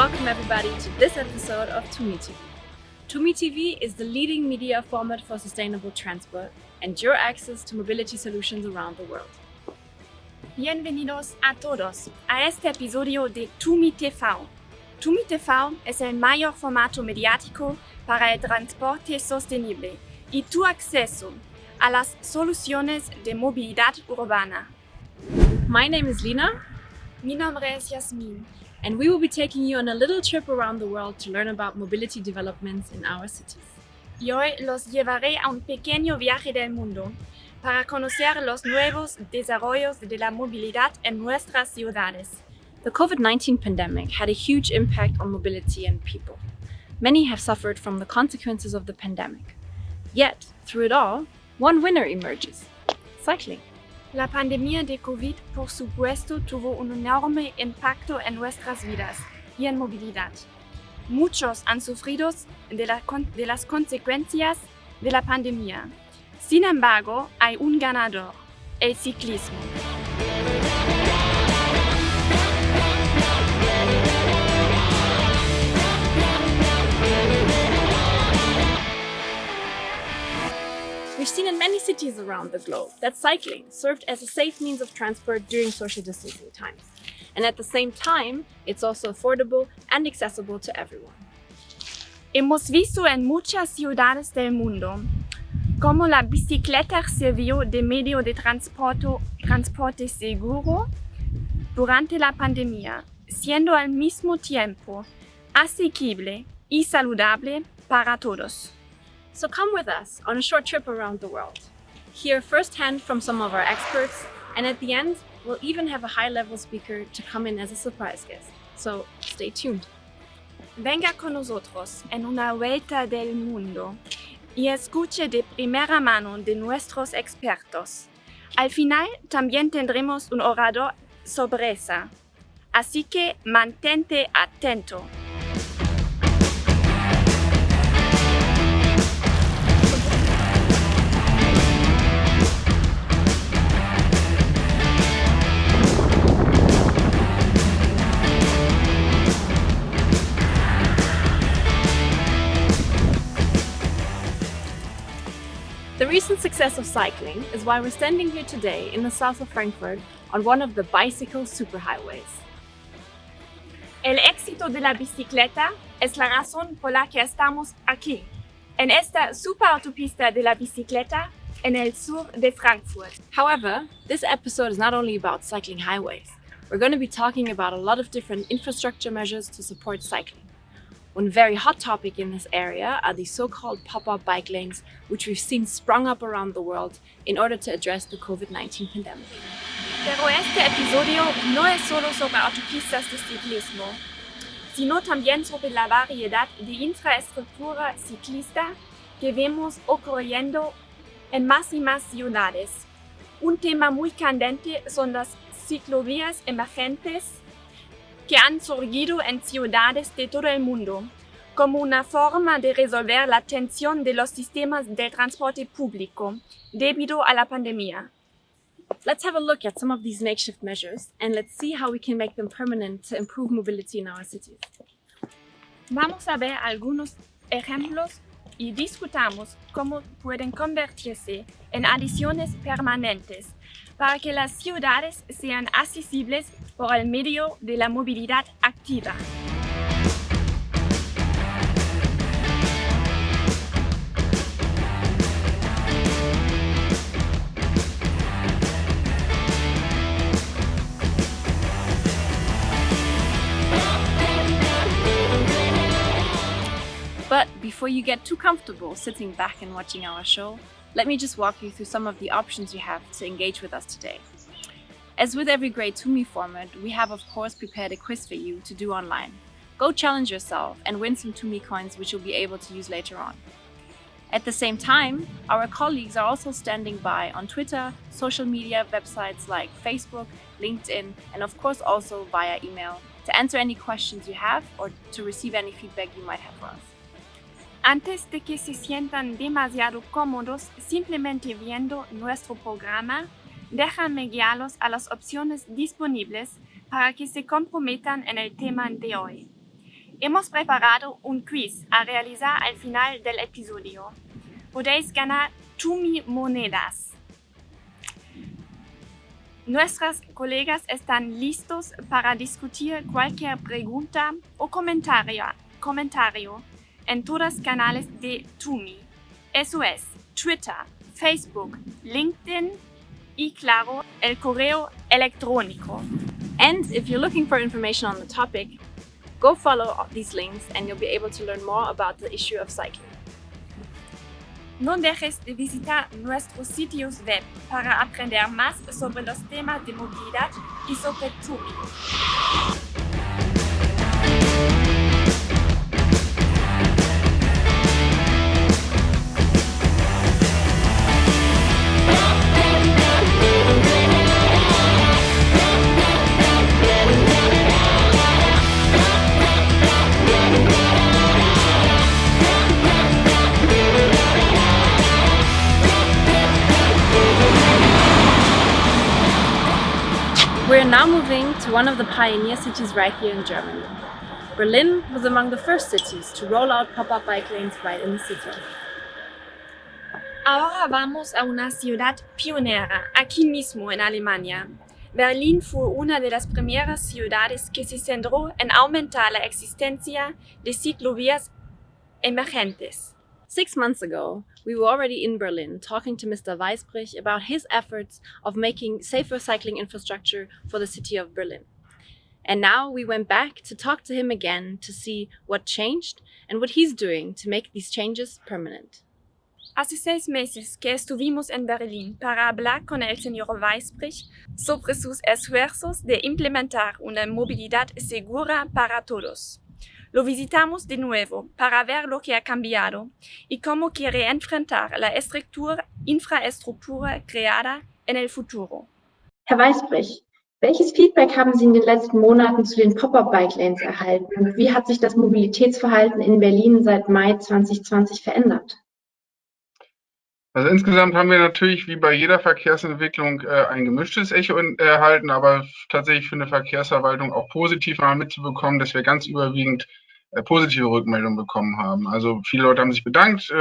welcome everybody to this episode of TUMI TV. TUMI TV is the leading media format for sustainable transport and your access to mobility solutions around the world. Bienvenidos a todos a este episodio de TUMI TV. TUMI TV es el mayor formato mediático para el transporte sostenible y tu acceso a las soluciones de movilidad urbana. My name is Lena. Mi nombre es Jasmin. And we will be taking you on a little trip around the world to learn about mobility developments in our cities. Y hoy los llevaré a un pequeño viaje del mundo para conocer los nuevos desarrollos de la movilidad en nuestras ciudades. The COVID-19 pandemic had a huge impact on mobility and people. Many have suffered from the consequences of the pandemic. Yet, through it all, one winner emerges: cycling. La pandemia de COVID, por supuesto, tuvo un enorme impacto en nuestras vidas y en movilidad. Muchos han sufrido de las consecuencias de la pandemia. Sin embargo, hay un ganador: el ciclismo. We've seen in many cities around the globe that cycling served as a safe means of transport during social distancing times. And at the same time, it's also affordable and accessible to everyone. Hemos visto en muchas ciudades del mundo cómo la bicicleta sirvió de medio de transporte seguro durante la pandemia, siendo al mismo tiempo asequible y saludable para todos. So come with us on a short trip around the world. Hear firsthand from some of our experts, and at the end, we'll even have a high-level speaker to come in as a surprise guest. So stay tuned. Venga con nosotros en una vuelta del mundo y escuche de primera mano de nuestros expertos. Al final también tendremos un orador sorpresa, así que mantente atento. The recent success of cycling is why we're standing here today in the south of Frankfurt on one of the bicycle superhighways. El éxito de la bicicleta es la razón por la que estamos aquí, en esta superautopista de la bicicleta en el sur de Frankfurt. However, this episode is not only about cycling highways. We're going to be talking about a lot of different infrastructure measures to support cycling. One very hot topic in this area are the so-called pop-up bike lanes, which we've seen sprung up around the world in order to address the COVID-19 pandemic. Pero este episodio no es solo sobre autopistas de ciclismo, sino también sobre la variedad de infraestructura ciclista que vemos ocurriendo en más y más ciudades. Un tema muy candente son las ciclovías emergentes que han surgido en ciudades de todo el mundo, como una forma de resolver la tensión de los sistemas de transporte público debido a la pandemia. Let's have a look at some of these makeshift measures and let's see how we can make them permanent to improve mobility in our cities. Vamos a ver algunos ejemplos y discutamos cómo pueden convertirse en adiciones permanentes para que las ciudades sean accesibles por el medio de la movilidad activa. But before you get too comfortable sitting back and watching our show, let me just walk you through some of the options you have to engage with us today. As with every great TUMI format, we have of course prepared a quiz for you to do online. Go challenge yourself and win some TUMI coins which you'll be able to use later on. At the same time, our colleagues are also standing by on Twitter, social media websites like Facebook, LinkedIn, and of course also via email to answer any questions you have or to receive any feedback you might have for us. Antes de que se sientan demasiado cómodos simplemente viendo nuestro programa, déjenme guiarlos a las opciones disponibles para que se comprometan en el tema de hoy. Hemos preparado un quiz a realizar al final del episodio. Podéis ganar TUMI monedas. Nuestras colegas están listos para discutir cualquier pregunta o comentario en todos los canales de TUMI. Eso es Twitter, Facebook, LinkedIn y claro, el correo electrónico. And if you're looking for information on the topic, go follow these links and you'll be able to learn more about the issue of cycling. No dejes de visitar nuestros sitios web para aprender más sobre los temas de movilidad y sobre TUMI. We're now moving to one of the pioneer cities right here in Germany. Berlin was among the first cities to roll out pop-up bike lanes right in the city. Ahora vamos a una ciudad pionera, aquí mismo en Alemania. Berlín fue una de las primeras ciudades que se centró en aumentar la existencia de ciclovías emergentes. 6 months ago, we were already in Berlin talking to Mr. Weisbrich about his efforts of making safer cycling infrastructure for the city of Berlin. And now we went back to talk to him again to see what changed and what he's doing to make these changes permanent. Hace 6 meses que estuvimos en Berlín para hablar con el señor Weisbrich sobre sus esfuerzos de implementar una movilidad segura para todos. Lo visitamos de nuevo para ver lo que ha cambiado y cómo quiere enfrentar la infraestructura creada en el futuro. Herr Weisbrich, welches Feedback haben Sie in den letzten Monaten zu den Pop-up-Bike-Lanes erhalten und wie hat sich das Mobilitätsverhalten in Berlin seit Mai 2020 verändert? Also insgesamt haben wir natürlich wie bei jeder Verkehrsentwicklung ein gemischtes Echo erhalten, aber tatsächlich für eine Verkehrsverwaltung auch positiv mal mitzubekommen, dass wir ganz überwiegend positive Rückmeldungen bekommen haben. Also viele Leute haben sich bedankt,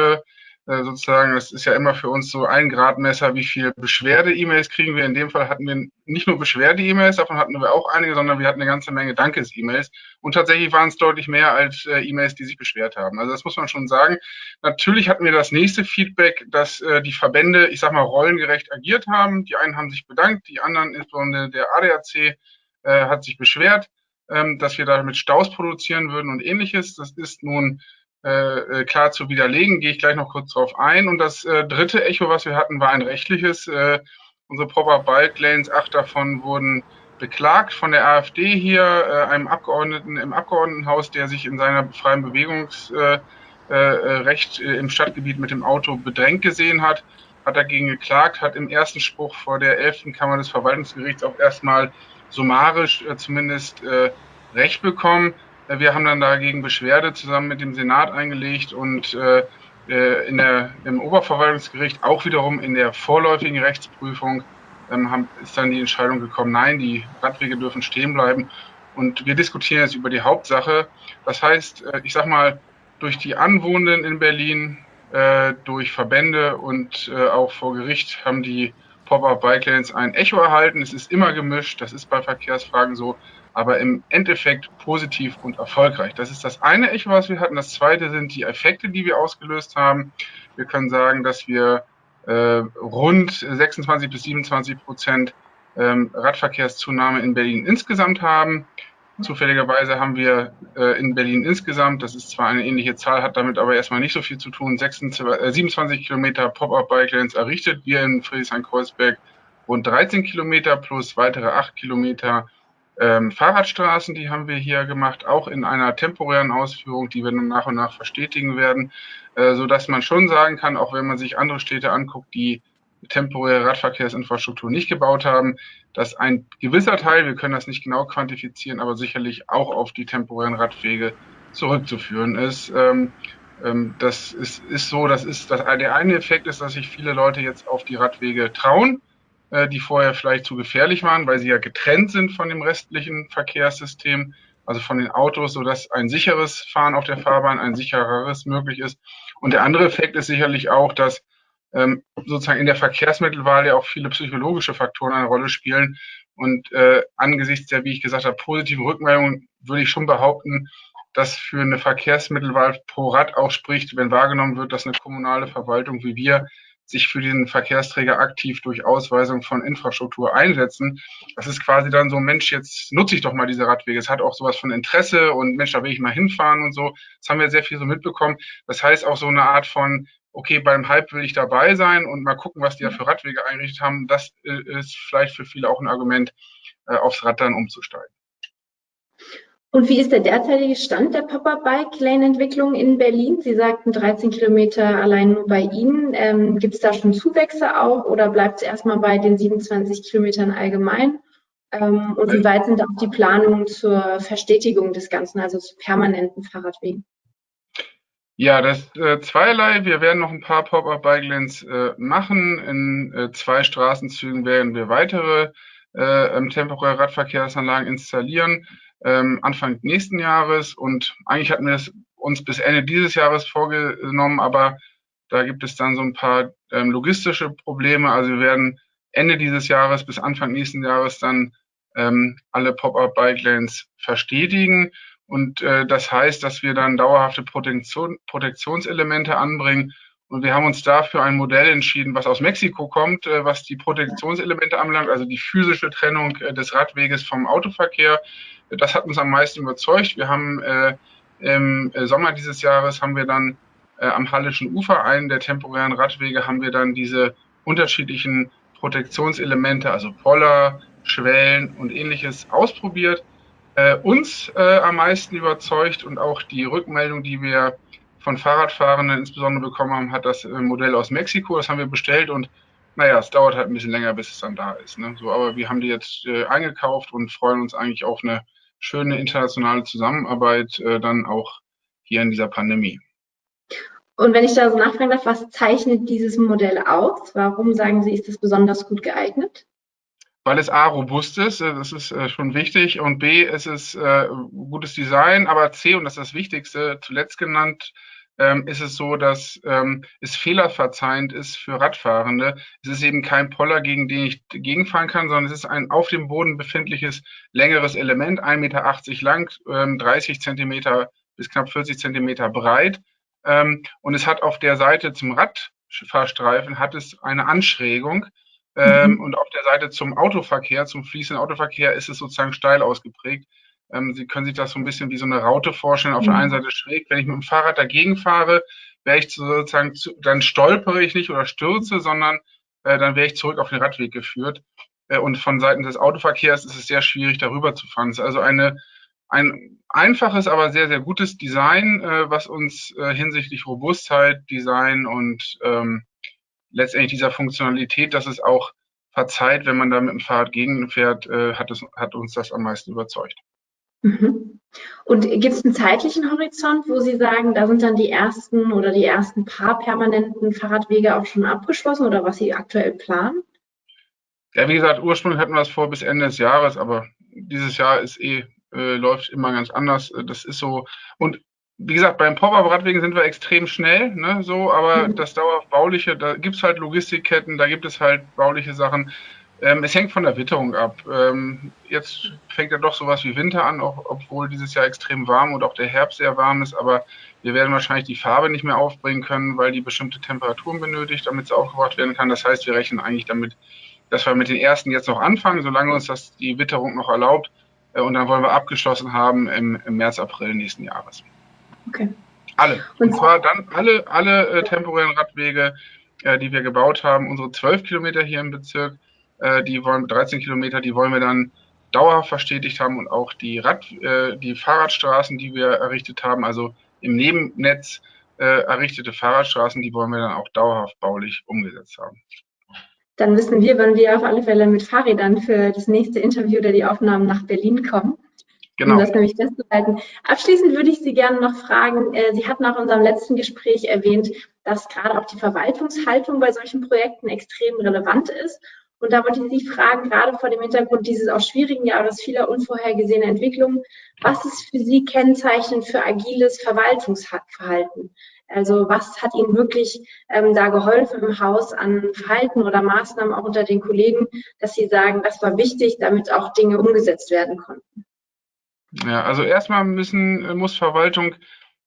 sozusagen, das ist ja immer für uns so ein Gradmesser, wie viel Beschwerde-E-Mails kriegen wir. In dem Fall hatten wir nicht nur Beschwerde-E-Mails, davon hatten wir auch einige, sondern wir hatten eine ganze Menge Dankes-E-Mails. Und tatsächlich waren es deutlich mehr als E-Mails, die sich beschwert haben. Also das muss man schon sagen. Natürlich hatten wir das nächste Feedback, dass die Verbände, ich sag mal, rollengerecht agiert haben. Die einen haben sich bedankt, die anderen, insbesondere der ADAC, hat sich beschwert, dass wir damit Staus produzieren würden und ähnliches. Das ist nun klar zu widerlegen, gehe ich gleich noch kurz drauf ein. Und das dritte Echo, was wir hatten, war ein rechtliches. Unsere Pop-up-Bike-Lanes, 8 davon wurden beklagt von der AfD hier, einem Abgeordneten im Abgeordnetenhaus, der sich in seiner freien Bewegungsrecht im Stadtgebiet mit dem Auto bedrängt gesehen hat dagegen geklagt, hat im ersten Spruch vor der 11. Kammer des Verwaltungsgerichts auch erstmal summarisch zumindest Recht bekommen. Wir haben dann dagegen Beschwerde zusammen mit dem Senat eingelegt und im Oberverwaltungsgericht auch wiederum in der vorläufigen Rechtsprüfung ist dann die Entscheidung gekommen, nein, die Radwege dürfen stehen bleiben. Und wir diskutieren jetzt über die Hauptsache. Das heißt, ich sag mal, durch die Anwohner in Berlin, durch Verbände und auch vor Gericht haben die Pop-up-Bike-Lanes ein Echo erhalten. Es ist immer gemischt, das ist bei Verkehrsfragen so, aber im Endeffekt positiv und erfolgreich. Das ist das eine Echo, was wir hatten. Das zweite sind die Effekte, die wir ausgelöst haben. Wir können sagen, dass wir rund 26-27% Radverkehrszunahme in Berlin insgesamt haben. Zufälligerweise haben wir in Berlin insgesamt, das ist zwar eine ähnliche Zahl, hat damit aber erstmal nicht so viel zu tun, 27 Kilometer Pop-up-Bike-Lanes errichtet. Wir in Friedrichshain-Kreuzberg rund 13 Kilometer plus weitere 8 Kilometer Fahrradstraßen, die haben wir hier gemacht, auch in einer temporären Ausführung, die wir dann nach und nach verstetigen werden, sodass man schon sagen kann, auch wenn man sich andere Städte anguckt, die temporäre Radverkehrsinfrastruktur nicht gebaut haben, dass ein gewisser Teil, wir können das nicht genau quantifizieren, aber sicherlich auch auf die temporären Radwege zurückzuführen ist. Das ist so, der eine Effekt ist, dass sich viele Leute jetzt auf die Radwege trauen, die vorher vielleicht zu gefährlich waren, weil sie ja getrennt sind von dem restlichen Verkehrssystem. also von den Autos, sodass ein sicheres Fahren auf der Fahrbahn, ein sichereres möglich ist. Und der andere Effekt ist sicherlich auch, dass sozusagen in der Verkehrsmittelwahl ja auch viele psychologische Faktoren eine Rolle spielen. Und angesichts der, wie ich gesagt habe, positiven Rückmeldungen würde ich schon behaupten, dass für eine Verkehrsmittelwahl pro Rad auch spricht, wenn wahrgenommen wird, dass eine kommunale Verwaltung wie wir sich für diesen Verkehrsträger aktiv durch Ausweisung von Infrastruktur einsetzen. Das ist quasi dann so, Mensch, jetzt nutze ich doch mal diese Radwege. Es hat auch sowas von Interesse und Mensch, da will ich mal hinfahren und so. Das haben wir sehr viel so mitbekommen. Das heißt auch so eine Art von, okay, beim Hype will ich dabei sein und mal gucken, was die da für Radwege eingerichtet haben. Das ist vielleicht für viele auch ein Argument, aufs Rad dann umzusteigen. Und wie ist der derzeitige Stand der Pop-up-Bike-Lane-Entwicklung in Berlin? Sie sagten 13 Kilometer allein nur bei Ihnen. Gibt es da schon Zuwächse auch oder bleibt es erstmal bei den 27 Kilometern allgemein? Und wie weit sind auch die Planungen zur Verstetigung des Ganzen, also zu permanenten Fahrradwegen? Ja, das zweierlei. Wir werden noch ein paar Pop-up-Bike-Lanes machen. In 2 Straßenzügen werden wir weitere temporäre Radverkehrsanlagen installieren. Anfang nächsten Jahres, und eigentlich hatten wir es uns bis Ende dieses Jahres vorgenommen, aber da gibt es dann so ein paar logistische Probleme. Also wir werden Ende dieses Jahres bis Anfang nächsten Jahres dann alle Pop-up-Bike-Lanes verstetigen, und das heißt, dass wir dann dauerhafte Protektionselemente anbringen. Und wir haben uns dafür ein Modell entschieden, was aus Mexiko kommt, was die Protektionselemente anbelangt, also die physische Trennung des Radweges vom Autoverkehr. Das hat uns am meisten überzeugt. Wir haben im Sommer dieses Jahres haben wir dann am Hallischen Ufer, einen der temporären Radwege, haben wir dann diese unterschiedlichen Protektionselemente, also Poller, Schwellen und ähnliches ausprobiert. Uns am meisten überzeugt und auch die Rückmeldung, die wir von Fahrradfahrenden insbesondere bekommen haben, hat das Modell aus Mexiko. Das haben wir bestellt, und naja, es dauert halt ein bisschen länger, bis es dann da ist. Ne? So, aber wir haben die jetzt eingekauft und freuen uns eigentlich auf eine schöne internationale Zusammenarbeit dann auch hier in dieser Pandemie. Und wenn ich da so nachfragen darf, was zeichnet dieses Modell aus? Warum sagen Sie, ist es besonders gut geeignet? Weil es A, robust ist, das ist schon wichtig, und B, es ist gutes Design, aber C, und das ist das Wichtigste, zuletzt genannt, ist es so, dass es fehlerverzeihend ist für Radfahrende. Es ist eben kein Poller, gegen den ich gegenfahren kann, sondern es ist ein auf dem Boden befindliches längeres Element, 1,80 Meter lang, 30 Zentimeter bis knapp 40 Zentimeter breit. Und es hat auf der Seite zum Radfahrstreifen hat es eine Anschrägung. Und auf der Seite zum Autoverkehr, zum fließenden Autoverkehr, ist es sozusagen steil ausgeprägt. Sie können sich das so ein bisschen wie so eine Raute vorstellen. Auf der einen Seite schräg. Wenn ich mit dem Fahrrad dagegen fahre, wäre ich sozusagen, dann stolpere ich nicht oder stürze, sondern dann wäre ich zurück auf den Radweg geführt. Und von Seiten des Autoverkehrs ist es sehr schwierig, darüber zu fahren. Es ist also ein einfaches, aber sehr, sehr gutes Design, was uns hinsichtlich Robustheit, Design und letztendlich dieser Funktionalität, dass es auch verzeiht, wenn man da mit dem Fahrrad gegenfährt, hat uns das am meisten überzeugt. Und gibt es einen zeitlichen Horizont, wo Sie sagen, da sind dann die ersten paar permanenten Fahrradwege auch schon abgeschlossen, oder was Sie aktuell planen? Ja, wie gesagt, ursprünglich hatten wir das vor bis Ende des Jahres, aber dieses Jahr ist läuft immer ganz anders. Das ist so. Und wie gesagt, beim Pop-up-Radwegen sind wir extrem schnell, ne, so, aber das dauert bauliche, da gibt es halt Logistikketten, da gibt es halt bauliche Sachen. Es hängt von der Witterung ab. Jetzt fängt ja doch sowas wie Winter an, auch obwohl dieses Jahr extrem warm und auch der Herbst sehr warm ist, aber wir werden wahrscheinlich die Farbe nicht mehr aufbringen können, weil die bestimmte Temperaturen benötigt, damit sie aufgebracht werden kann. Das heißt, wir rechnen eigentlich damit, dass wir mit den ersten jetzt noch anfangen, solange uns das die Witterung noch erlaubt. Und dann wollen wir abgeschlossen haben im März, April nächsten Jahres. Okay. Alle. Und zwar dann alle temporären Radwege, die wir gebaut haben. Unsere 12 Kilometer hier im Bezirk, 13 Kilometer, die wollen wir dann dauerhaft verstetigt haben, und auch die Fahrradstraßen, die wir errichtet haben, also im Nebennetz errichtete Fahrradstraßen, die wollen wir dann auch dauerhaft baulich umgesetzt haben. Dann wissen wir, wann wir auf alle Fälle mit Fahrrädern für das nächste Interview oder die Aufnahmen nach Berlin kommen. Genau. Um das nämlich festzuhalten. Abschließend würde ich Sie gerne noch fragen, Sie hatten auch in unserem letzten Gespräch erwähnt, dass gerade auch die Verwaltungshaltung bei solchen Projekten extrem relevant ist. Und da wollte ich Sie fragen, gerade vor dem Hintergrund dieses auch schwierigen Jahres vieler unvorhergesehener Entwicklungen, was ist für Sie kennzeichnend für agiles Verwaltungsverhalten? Also was hat Ihnen wirklich da geholfen im Haus an Verhalten oder Maßnahmen auch unter den Kollegen, dass Sie sagen, das war wichtig, damit auch Dinge umgesetzt werden konnten? Ja, also erstmal muss Verwaltung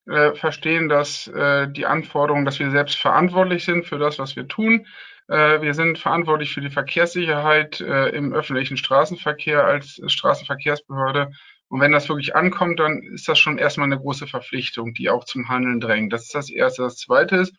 verstehen, dass die Anforderung, dass wir selbst verantwortlich sind für das, was wir tun. Wir sind verantwortlich für die Verkehrssicherheit im öffentlichen Straßenverkehr als Straßenverkehrsbehörde. Und wenn das wirklich ankommt, dann ist das schon erstmal eine große Verpflichtung, die auch zum Handeln drängt. Das ist das Erste. Das Zweite ist,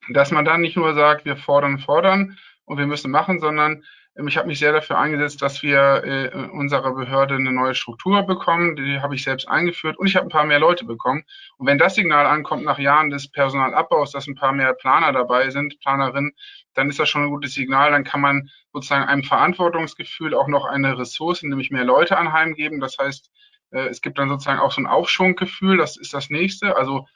dass man dann nicht nur sagt, wir fordern und wir müssen machen, sondern ich habe mich sehr dafür eingesetzt, dass wir in unserer Behörde eine neue Struktur bekommen. Die habe ich selbst eingeführt und ich habe ein paar mehr Leute bekommen. Und wenn das Signal ankommt nach Jahren des Personalabbaus, dass ein paar mehr Planer dabei sind, Planerinnen, dann ist das schon ein gutes Signal. Dann kann man sozusagen einem Verantwortungsgefühl auch noch eine Ressource, nämlich mehr Leute anheimgeben. Das heißt, es gibt dann sozusagen auch so ein Aufschwunggefühl. Das ist das Nächste. Also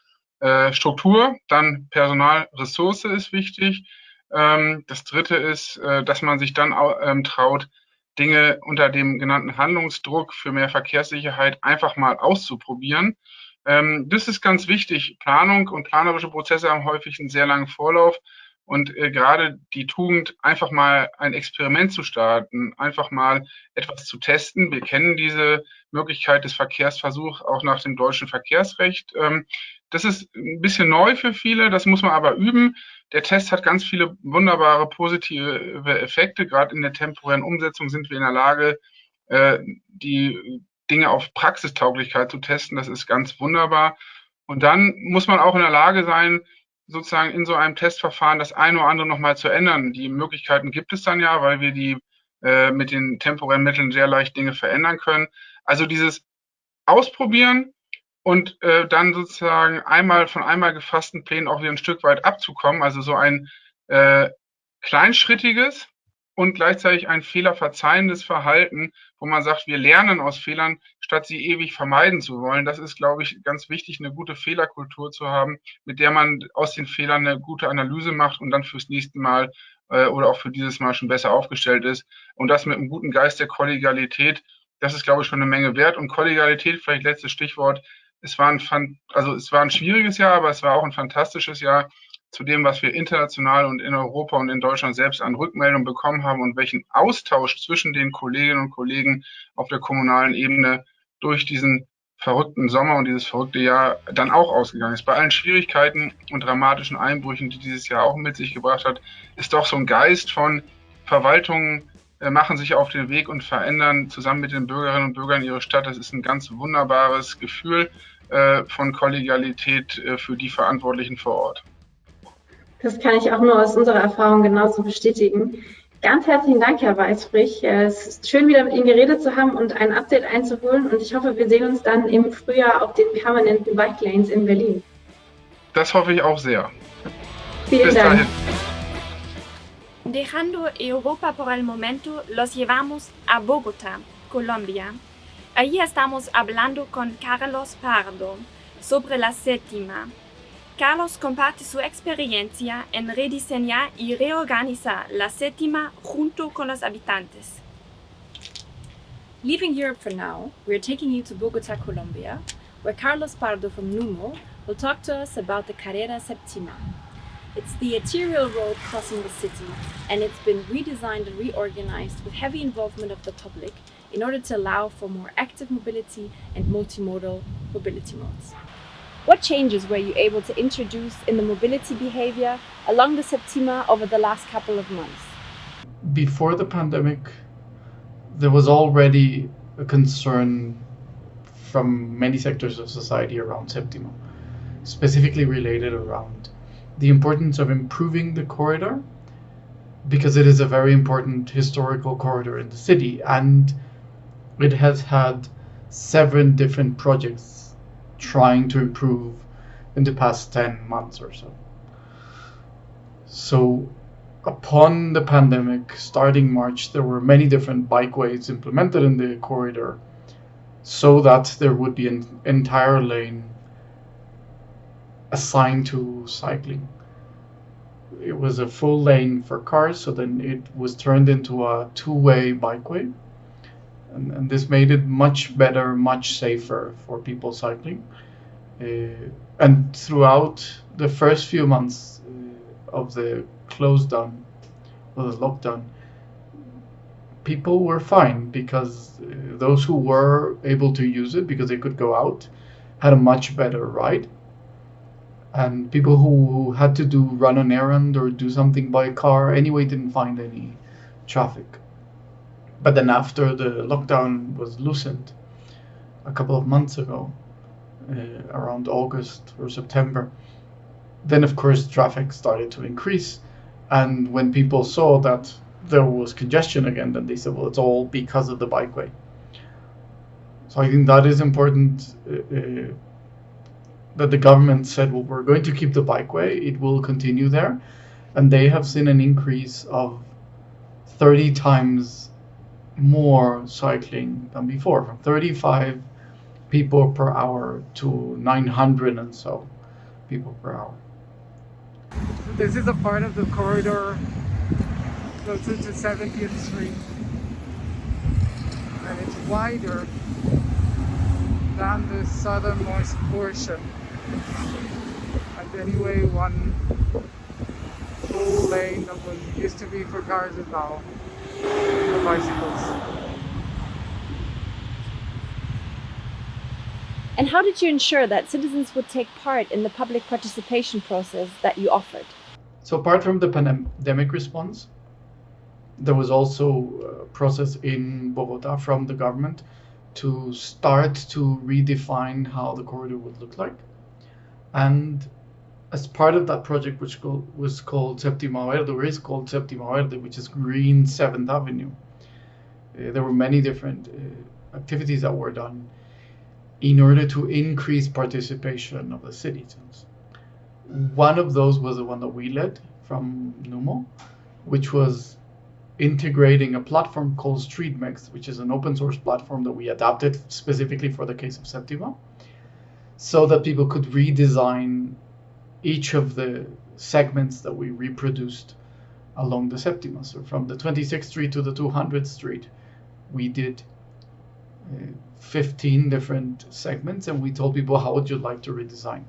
Struktur, dann Personal, Ressource ist wichtig. Das Dritte ist, dass man sich dann traut, Dinge unter dem genannten Handlungsdruck für mehr Verkehrssicherheit einfach mal auszuprobieren. Das ist ganz wichtig. Planung und planerische Prozesse haben häufig einen sehr langen Vorlauf. Und gerade die Tugend, einfach mal ein Experiment zu starten, einfach mal etwas zu testen. Wir kennen diese Möglichkeit des Verkehrsversuchs auch nach dem deutschen Verkehrsrecht. Das ist ein bisschen neu für viele, das muss man aber üben. Der Test hat ganz viele wunderbare positive Effekte. Gerade in der temporären Umsetzung sind wir in der Lage, die Dinge auf Praxistauglichkeit zu testen. Das ist ganz wunderbar. Und dann muss man auch in der Lage sein, sozusagen in so einem Testverfahren das eine oder andere nochmal zu ändern. Die Möglichkeiten gibt es dann ja, weil wir die mit den temporären Mitteln sehr leicht Dinge verändern können. Also dieses Ausprobieren und dann sozusagen von einmal gefassten Plänen auch wieder ein Stück weit abzukommen. Also so ein kleinschrittiges und gleichzeitig ein fehlerverzeihendes Verhalten, wo man sagt, wir lernen aus Fehlern, statt sie ewig vermeiden zu wollen. Das ist, glaube ich, ganz wichtig, eine gute Fehlerkultur zu haben, mit der man aus den Fehlern eine gute Analyse macht und dann fürs nächste Mal oder auch für dieses Mal schon besser aufgestellt ist. Und das mit einem guten Geist der Kollegialität, das ist, glaube ich, schon eine Menge wert. Und Kollegialität, vielleicht letztes Stichwort, es war ein schwieriges Jahr, aber es war auch ein fantastisches Jahr zu dem, was wir international und in Europa und in Deutschland selbst an Rückmeldungen bekommen haben und welchen Austausch zwischen den Kolleginnen und Kollegen auf der kommunalen Ebene durch diesen verrückten Sommer und dieses verrückte Jahr dann auch ausgegangen ist. Bei allen Schwierigkeiten und dramatischen Einbrüchen, die dieses Jahr auch mit sich gebracht hat, ist doch so ein Geist von Verwaltungen machen sich auf den Weg und verändern zusammen mit den Bürgerinnen und Bürgern ihre Stadt. Das ist ein ganz wunderbares Gefühl von Kollegialität für die Verantwortlichen vor Ort. Das kann ich auch nur aus unserer Erfahrung genauso bestätigen. Ganz herzlichen Dank, Herr Weisbrich. Es ist schön, wieder mit Ihnen geredet zu haben und ein Update einzuholen. Und ich hoffe, wir sehen uns dann im Frühjahr auf den permanenten Bike Lanes in Berlin. Das hoffe ich auch sehr. Vielen Dank. Dahin. Dejando Europa por el momento, los llevamos a Bogotá, Colombia. Allí estamos hablando con Carlos Pardo sobre la séptima. Carlos comparte su experiencia en rediseñar y reorganizar la séptima junto con los habitantes. Leaving Europe for now, we're taking you to Bogotá, Colombia, where Carlos Pardo from NUMO will talk to us about the Carrera Séptima. It's the arterial road crossing the city, and it's been redesigned and reorganized with heavy involvement of the public in order to allow for more active mobility and multimodal mobility modes. What changes were you able to introduce in the mobility behavior along the Séptima over the last couple of months? Before the pandemic, there was already a concern from many sectors of society around Séptima, specifically related around the importance of improving the corridor, because it is a very important historical corridor in the city, and it has had 7 different projects trying to improve in the past 10 months or so. So upon the pandemic, starting March, there were many different bikeways implemented in the corridor so that there would be an entire lane assigned to cycling. it was a full lane for cars, so then it was turned into a two-way bikeway. And this made it much better, much safer for people cycling. And throughout the first few months of the close down, or the lockdown, people were fine because those who were able to use it because they could go out had a much better ride. And people who had to run an errand or do something by car anyway didn't find any traffic. But then after the lockdown was loosened a couple of months ago, around August or September, then of course traffic started to increase. And when people saw that there was congestion again, then they said, well, it's all because of the bikeway. So I think that is important, that the government said, well, we're going to keep the bikeway, it will continue there. And they have seen an increase of 30 times more cycling than before, from 35 people per hour to 900 and so people per hour. This is a part of the corridor closer to 70th Street, and it's wider than the southernmost portion. And anyway, one full lane that was used to be for cars is now for bicycles. And how did you ensure that citizens would take part in the public participation process that you offered? So apart from the pandemic response, there was also a process in Bogotá from the government to start to redefine how the corridor would look like. And as part of that project, which was called Séptima Verde, or is called Séptima Verde, which is Green 7th Avenue, there were many different activities that were done in order to increase participation of the citizens. One of those was the one that we led from NUMO, which was integrating a platform called StreetMix, which is an open source platform that we adapted specifically for the case of Séptima, so that people could redesign each of the segments that we reproduced along the Séptima. So from the 26th Street to the 200th Street, we did 15 different segments, and we told people, how would you like to redesign?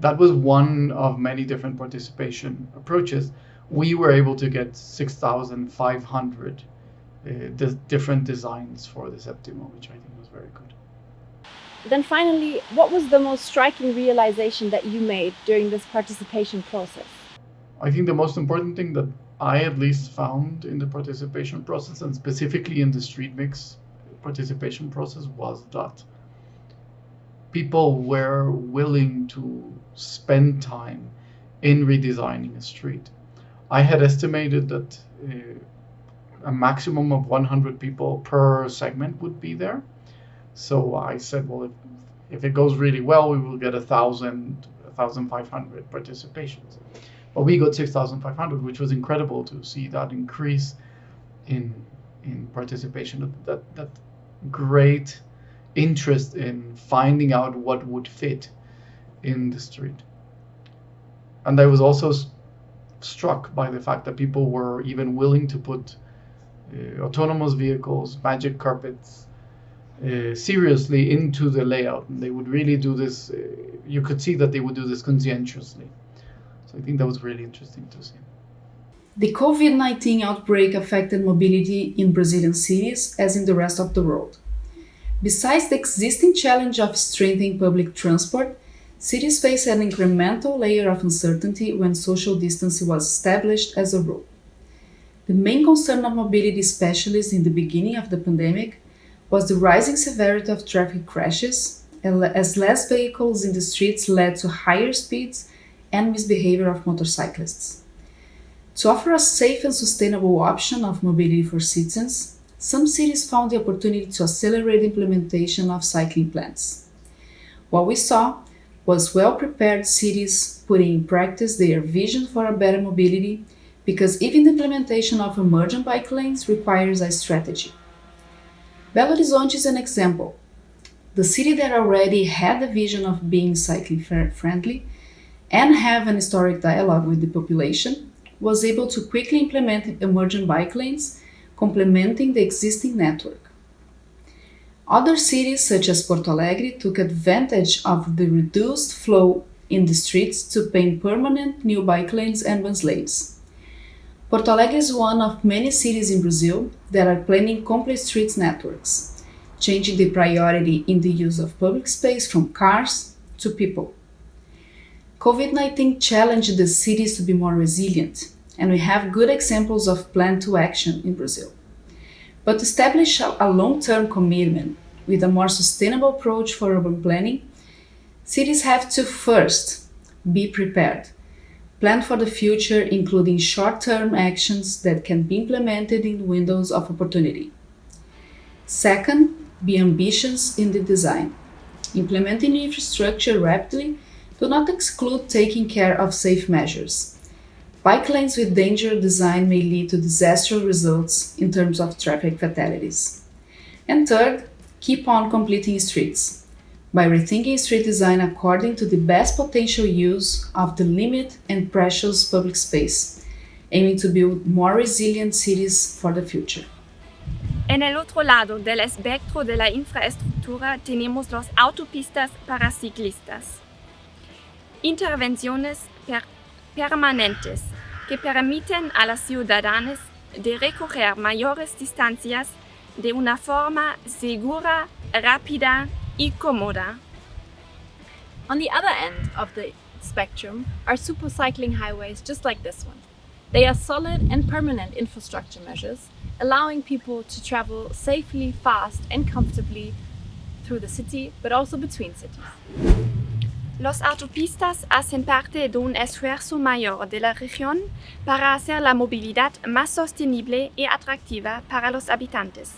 That was one of many different participation approaches. We were able to get 6,500 different designs for the Séptima, which I think was very good. Then finally, what was the most striking realization that you made during this participation process? I think the most important thing that I at least found in the participation process, and specifically in the StreetMix participation process, was that people were willing to spend time in redesigning a street. I had estimated that a maximum of 100 people per segment would be there. So I said, well, if it goes really well, we will get 1,500 participations. But we got 6,500, which was incredible to see that increase in participation, that great interest in finding out what would fit in the street. And I was also struck by the fact that people were even willing to put autonomous vehicles, magic carpets, seriously into the layout. And they would really do this, you could see that they would do this conscientiously. So I think that was really interesting to see. The COVID-19 outbreak affected mobility in Brazilian cities as in the rest of the world. Besides the existing challenge of strengthening public transport, cities face an incremental layer of uncertainty when social distancing was established as a rule. The main concern of mobility specialists in the beginning of the pandemic was the rising severity of traffic crashes, as less vehicles in the streets led to higher speeds and misbehavior of motorcyclists. To offer a safe and sustainable option of mobility for citizens, some cities found the opportunity to accelerate the implementation of cycling plans. What we saw was well-prepared cities putting in practice their vision for a better mobility, because even the implementation of emergent bike lanes requires a strategy. Belo Horizonte is an example. The city that already had the vision of being cycling friendly and have an historic dialogue with the population, was able to quickly implement emergent bike lanes, complementing the existing network. Other cities such as Porto Alegre took advantage of the reduced flow in the streets to paint permanent new bike lanes and bus lanes. Porto Alegre is one of many cities in Brazil that are planning complete streets networks, changing the priority in the use of public space from cars to people. COVID-19 challenged the cities to be more resilient, and we have good examples of plan to action in Brazil. But to establish a long-term commitment with a more sustainable approach for urban planning, cities have to first be prepared, plan for the future, including short-term actions that can be implemented in windows of opportunity. Second, be ambitious in the design. Implementing infrastructure rapidly do not exclude taking care of safe measures. Bike lanes with dangerous design may lead to disastrous results in terms of traffic fatalities. And third, keep on completing streets by rethinking street design according to the best potential use of the limited and precious public space, aiming to build more resilient cities for the future. En el otro lado del espectro de la infraestructura tenemos las autopistas para ciclistas. Intervenciones permanentes que permiten a los ciudadanos de recorrer mayores distancias de una forma segura, rápida y cómoda. On the other end of the spectrum are super cycling highways just like this one. They are solid and permanent infrastructure measures, allowing people to travel safely, fast and comfortably through the city, but also between cities. Los autopistas hacen parte de un esfuerzo mayor de la región para hacer la movilidad más sostenible y atractiva para los habitantes.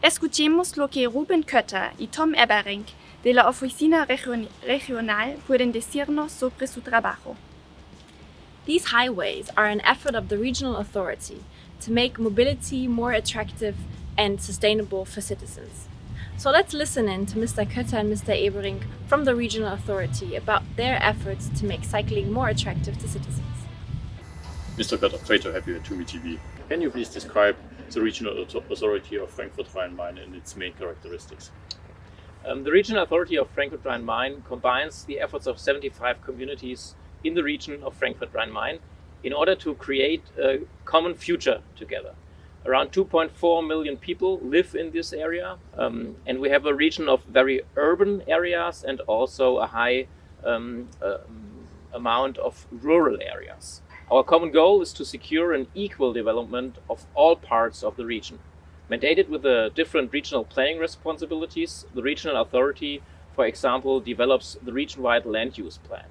Escuchemos lo que Rouven Kötter y Tom Ebberink de la Oficina Regional pueden decirnos sobre su trabajo. These highways are an effort of the regional authority to make mobility more attractive and sustainable for citizens. So let's listen in to Mr. Kötter and Mr. Ebberink from the regional authority about their efforts to make cycling more attractive to citizens. Mr. Kötter, great to have you at TUMI TV. Can you please describe the regional authority of Frankfurt Rhein-Main and its main characteristics? The regional authority of Frankfurt Rhein-Main combines the efforts of 75 communities in the region of Frankfurt Rhein-Main in order to create a common future together. Around 2.4 million people live in this area, and we have a region of very urban areas and also a high amount of rural areas. Our common goal is to secure an equal development of all parts of the region. Mandated with the different regional planning responsibilities, the regional authority, for example, develops the region-wide land use plan.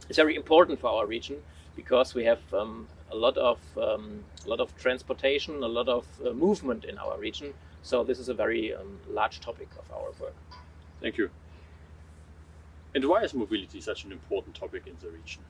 It's very important for our region because we have a lot of transportation, a lot of movement in our region. So this is a very large topic of our work. Thank you. And why is mobility such an important topic in the region?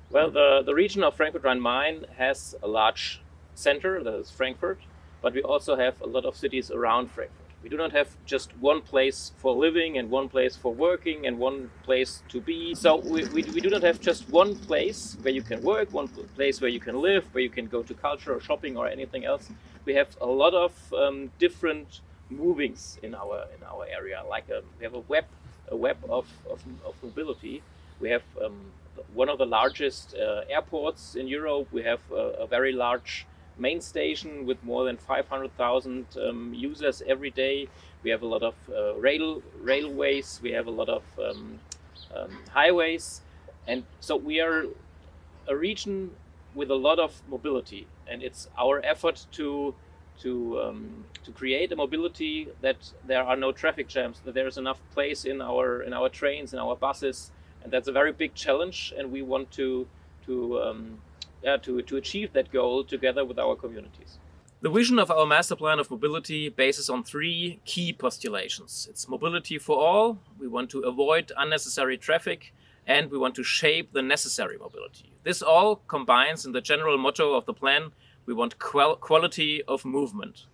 Well, the region of Frankfurt Rhein-Main has a large center, that is Frankfurt, but we also have a lot of cities around Frankfurt. We do not have just one place for living and one place for working and one place to be. So we do not have just one place where you can work, one place where you can live, where you can go to culture or shopping or anything else. We have a lot of different movings in our area. Like we have a web of mobility. We have one of the largest airports in Europe. We have a very large main station with more than 500,000 users every day. We have a lot of railways. We have a lot of highways, and so we are a region with a lot of mobility. And it's our effort to create a mobility that there are no traffic jams, that there is enough place in our trains, in our buses, and that's a very big challenge. And we want to achieve that goal together with our communities. The vision of our master plan of mobility bases on three key postulations. It's mobility for all, we want to avoid unnecessary traffic, and we want to shape the necessary mobility. This all combines in the general motto of the plan: we want quality of movement.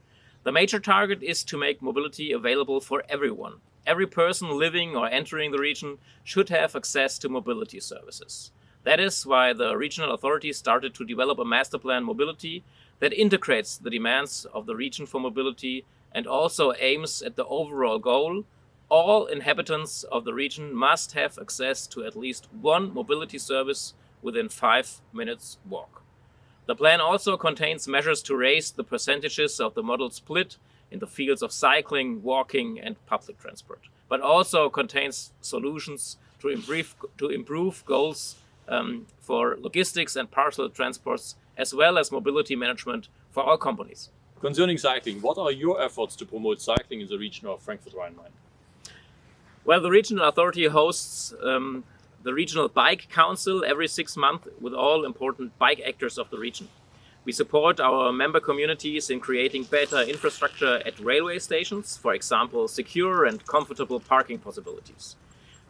The major target is to make mobility available for everyone. Every person living or entering the region should have access to mobility services. That is why the regional authorities started to develop a master plan mobility that integrates the demands of the region for mobility and also aims at the overall goal: all inhabitants of the region must have access to at least one mobility service within 5 minutes walk. The plan also contains measures to raise the percentages of the model split in the fields of cycling, walking, and public transport, but also contains solutions to improve goals for logistics and parcel transports, as well as mobility management for all companies. Concerning cycling, what are your efforts to promote cycling in the region of Frankfurt-Rhein-Main? Well, the regional authority hosts the Regional Bike Council every 6 months with all important bike actors of the region. We support our member communities in creating better infrastructure at railway stations, for example, secure and comfortable parking possibilities.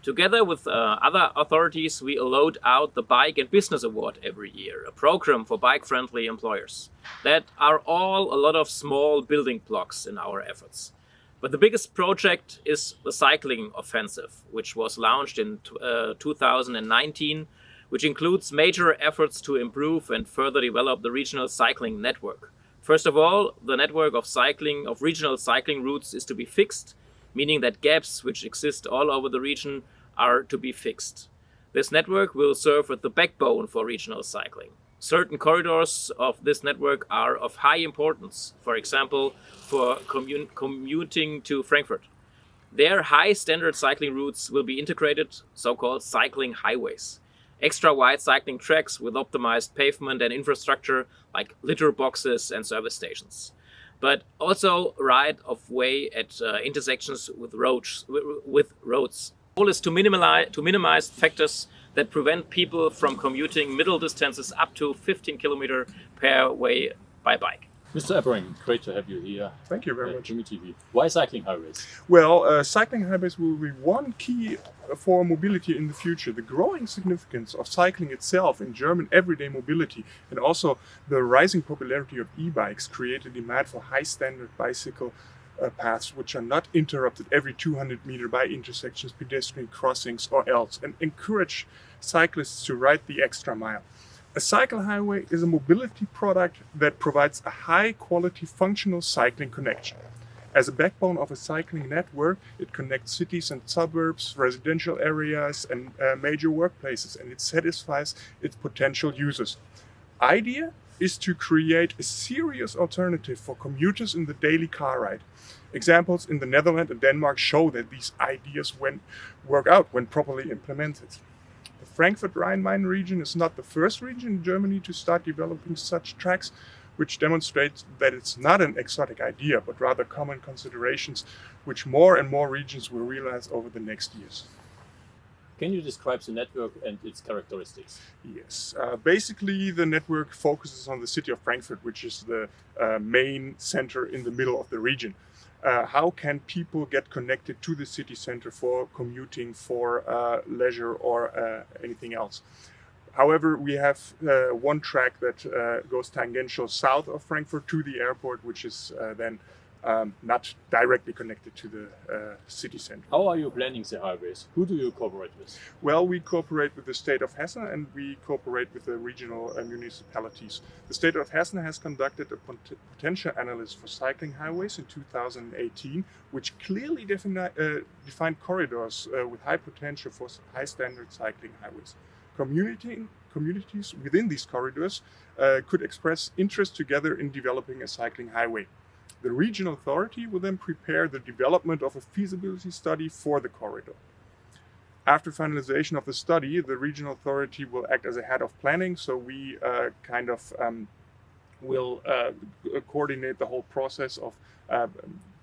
Together with other authorities, we allot out the Bike and Business Award every year, a program for bike-friendly employers. That are all a lot of small building blocks in our efforts. But the biggest project is the Cycling Offensive, which was launched in 2019, which includes major efforts to improve and further develop the regional cycling network. First of all, the network of regional cycling routes is to be fixed, meaning that gaps which exist all over the region are to be fixed. This network will serve as the backbone for regional cycling. Certain corridors of this network are of high importance, for example, for commuting to Frankfurt. Their high standard cycling routes will be integrated, so-called cycling highways. Extra wide cycling tracks with optimized pavement and infrastructure like litter boxes and service stations. But also right of way at intersections with roads. The goal is to minimize factors that prevent people from commuting middle distances up to 15 km per way by bike. Mr. Ebberink, great to have you here. Thank you very much. TUMI TV. Why cycling highways? Well, cycling highways will be one key for mobility in the future. The growing significance of cycling itself in German everyday mobility and also the rising popularity of e-bikes create a demand for high standard bicycle paths which are not interrupted every 200 meter by intersections, pedestrian crossings or else, and encourage cyclists to ride the extra mile. A cycle highway is a mobility product that provides a high quality functional cycling connection. As a backbone of a cycling network, it connects cities and suburbs, residential areas and major workplaces, and it satisfies its potential users. Idea is to create a serious alternative for commuters in the daily car ride. Examples in the Netherlands and Denmark show that these ideas work out when properly implemented. The Frankfurt-Rhein-Main region is not the first region in Germany to start developing such tracks, which demonstrates that it's not an exotic idea, but rather common considerations which more and more regions will realize over the next years. Can you describe the network and its characteristics? Yes. Basically, the network focuses on the city of Frankfurt, which is the main center in the middle of the region. How can people get connected to the city center for commuting, for leisure or anything else? However, we have one track that goes tangential south of Frankfurt to the airport, which is then not directly connected to the city center. How are you planning the highways? Who do you cooperate with? Well, we cooperate with the state of Hesse and we cooperate with the regional municipalities. The state of Hesse has conducted a potential analysis for cycling highways in 2018, which clearly defined corridors with high potential for high standard cycling highways. Communities within these corridors could express interest together in developing a cycling highway. The regional authority will then prepare the development of a feasibility study for the corridor. After finalization of the study, the regional authority will act as a head of planning, so we will coordinate the whole process of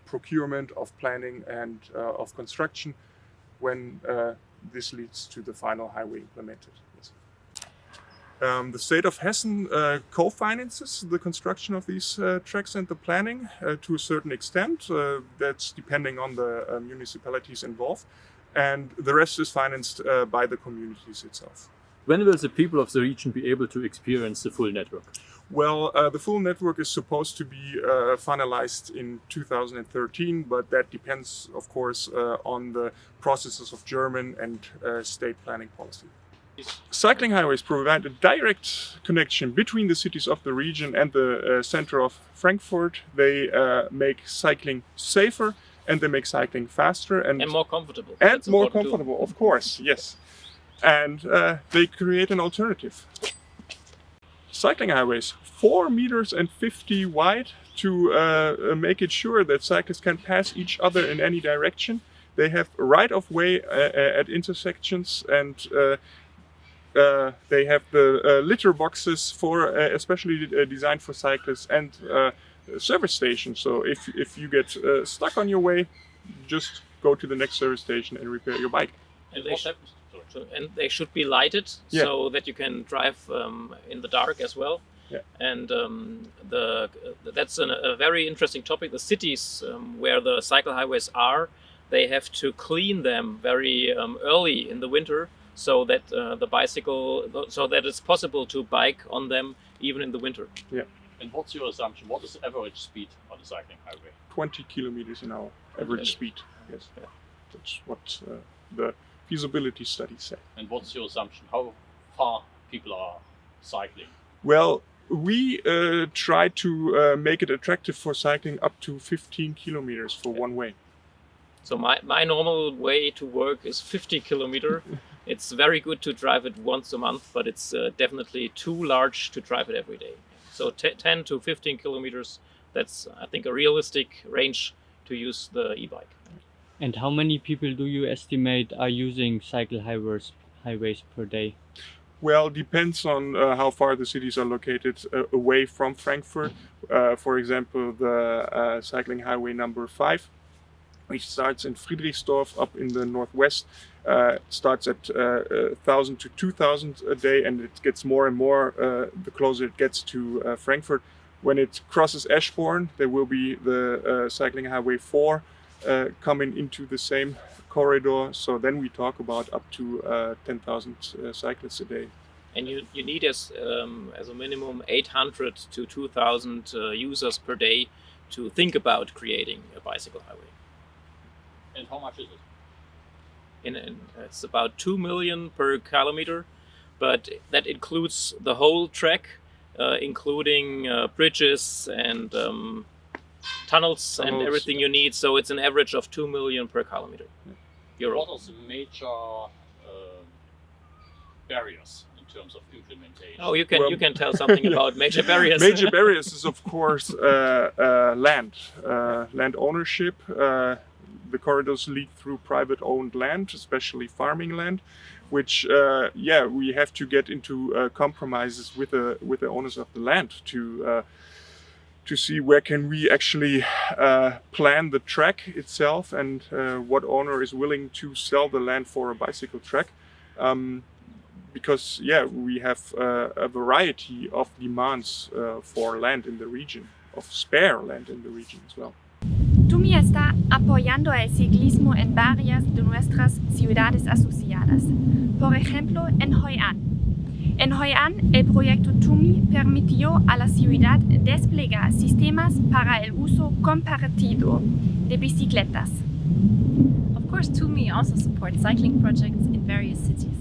procurement, of planning and of construction when this leads to the final highway implemented. The state of Hessen co-finances the construction of these tracks and the planning to a certain extent. That's depending on the municipalities involved. And the rest is financed by the communities itself. When will the people of the region be able to experience the full network? Well, the full network is supposed to be finalized in 2013, but that depends, of course, on the processes of German and state planning policy. Cycling highways provide a direct connection between the cities of the region and the center of Frankfurt. They make cycling safer and they make cycling faster and more comfortable. And more comfortable, of course, yes. And they create an alternative. Cycling highways, 4 meters and 50 wide to make it sure that cyclists can pass each other in any direction. They have right-of-way at intersections and they have the litter boxes for especially designed for cyclists and service stations. So if you get stuck on your way, just go to the next service station and repair your bike. And they should be lighted so that you can drive in the dark as well. Yeah. And that's a very interesting topic. The cities where the cycle highways are, they have to clean them very early in the winter so that so that it's possible to bike on them even in the winter. Yeah. And what's your assumption? What is the average speed on the cycling highway? 20 kilometers an hour, average speed. Yes. Yeah. That's what the feasibility studies say. And what's your assumption? How far people are cycling? Well, we try to make it attractive for cycling up to 15 kilometers for one way. So my normal way to work is 50 kilometer. It's very good to drive it once a month, but it's definitely too large to drive it every day. So 10 to 15 kilometers, that's, I think, a realistic range to use the e-bike. And how many people do you estimate are using cycle highways per day? Well, depends on how far the cities are located away from Frankfurt. For example, the cycling highway number 5, which starts in Friedrichsdorf up in the northwest, starts at 1,000 to 2,000 a day, and it gets more and more the closer it gets to Frankfurt. When it crosses Eschborn, there will be the cycling highway 4 coming into the same corridor. So then we talk about up to 10,000 cyclists a day. And you need as a minimum 800 to 2,000 users per day to think about creating a bicycle highway. And how much is it? It's about 2 million per kilometer, but that includes the whole track, including bridges and tunnels and everything you need. So it's an average of 2 million per kilometer. Euro. What are the major barriers in terms of implementation? Oh, you can tell something about major barriers. Major barriers is, of course, land ownership. The corridors lead through private-owned land, especially farming land, which we have to get into compromises with the owners of the land to see where can we actually plan the track itself and what owner is willing to sell the land for a bicycle track. Because we have a variety of demands for land in the region, of spare land in the region as well. TUMI está apoyando el ciclismo en varias de nuestras ciudades asociadas, por ejemplo en Hoi An. En Hoi An, el proyecto TUMI permitió a la ciudad desplegar sistemas para el uso compartido de bicicletas. Of course, TUMI also supports cycling projects in various cities.